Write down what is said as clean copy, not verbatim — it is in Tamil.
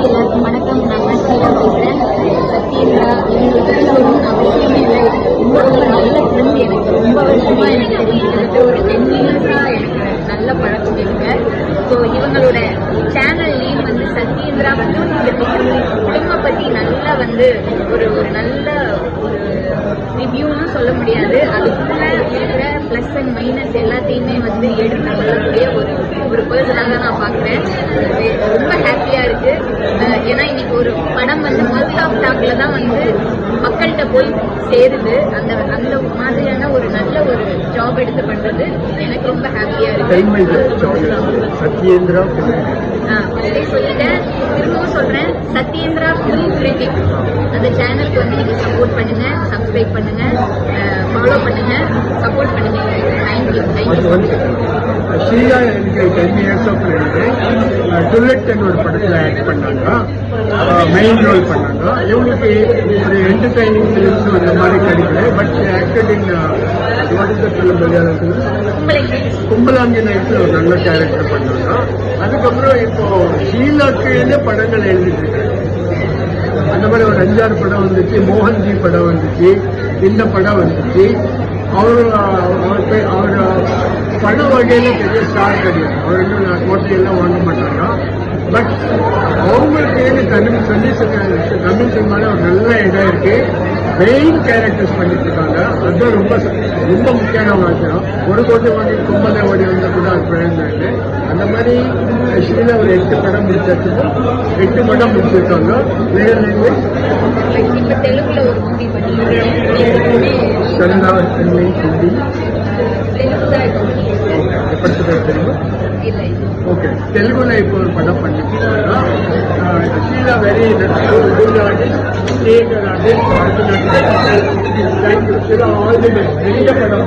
எல்லாருக்கும் வணக்கம். நான் ஸ்ரீலா பேசுகிறேன். சத்யேந்திரா இவங்களை பற்றி சொல்லணும்னு அவசியமே இல்லை. ரொம்ப ஒரு நல்ல ஃப்ரெண்ட். எனக்கு ரொம்ப வருஷமா எனக்கு தெரியும். ஒரு 10 இயர்ஸாக எனக்கு நல்ல பழக்கம் இருக்கு. ஸோ இவங்களோட சேனல் நேம் வந்து சத்யேந்திரா குடும்ப பற்றி நல்லா வந்து ஒரு நல்ல ஒரு ரிவ்யூன்னு சொல்ல முடியாது. அதுக்குள்ள இருக்கிற ப்ளஸ் அண்ட் மைனஸ் எல்லாத்தையுமே வந்து எடுத்து சொல்லக்கூடிய ஒரு பர்சனாக நான் பார்க்குறேன். ரொம்ப ஹாப்பியாக இருக்கு. ஏன்னா இன்னைக்கு ஒரு படம் வந்து ஃபர்ஸ்ட் ஆஃப் டாக்ல தான் வந்து மக்கள்கிட்ட போய் சேருது. அந்த மாதிரியான ஒரு நல்ல ஒரு ஜாப் எடுத்து பண்றது எனக்கு ரொம்ப ஹாப்பியா இருக்கு. சத்யேந்திரா சொல்லிட்டேன், திரும்பவும் சொல்றேன். சத்யேந்திரா ஃபிலிம் கிரிட்டிக் அந்த சேனலுக்கு வந்து நீங்க சப்போர்ட் பண்ணுங்க, சப்ஸ்கிரைப் பண்ணுங்க, ஃபாலோ பண்ணுங்க, சப்போர்ட் பண்ணுங்க. தேங்க்யூ. ஷீலா எனக்கு 10 இயர்ஸ் ஆஃப் டுல்லெட்னு ஒரு படத்தில் ஆக்ட் பண்ணாங்க, மெயின் ரோல் பண்ணாங்க. இவங்களுக்கு ஒரு என்டர்டைனிங் ஃபிலிம்ஸ் அந்த மாதிரி கிடைக்கல. But acted in what is the film மலையாளத்தில் கும்பலாங்கி நைட்ல ஒரு நல்ல கேரக்டர் பண்ணாங்க. அதுக்கப்புறம் இப்போ ஷீலாக்குன்னு படங்கள் எழுதிட்டு இருக்காங்க. அந்த மாதிரி ஒரு 5-6 படம் வந்துச்சு. மோகன்ஜி படம் வந்துச்சு, இந்த படம் வந்துச்சு. அவர் பட வகையில பெரிய ஸ்டார் கிடையாது. அவர் இன்னும் கோட்டையெல்லாம் வாங்க மாட்டாங்க. பட் அவங்களுக்கு தமிழ் சினிமாவில் ஒரு நல்ல இடம் இருக்கு. மெயின் கேரக்டர்ஸ் பண்ணிட்டு இருக்காங்க. அதுதான் ரொம்ப ரொம்ப முக்கியமான விஷயம். ஒரு கோட்டை வாங்கி கும்பலை ஓடி வந்த கூட அது பிறந்தாங்க. அந்த மாதிரி ஷீலா ஒரு 8 படம் முடிச்சிருக்கோம். 8 படம் முடிச்சிருக்காங்க. வேற லாங்குவேஜ் கன்னடா, தமிழ், ஹிந்தி ఓకే తెలుగులో ఇప్పుడు పడం పండించారు. Sheela very good artist, theatre artist. Thank you. All the best. Very పడం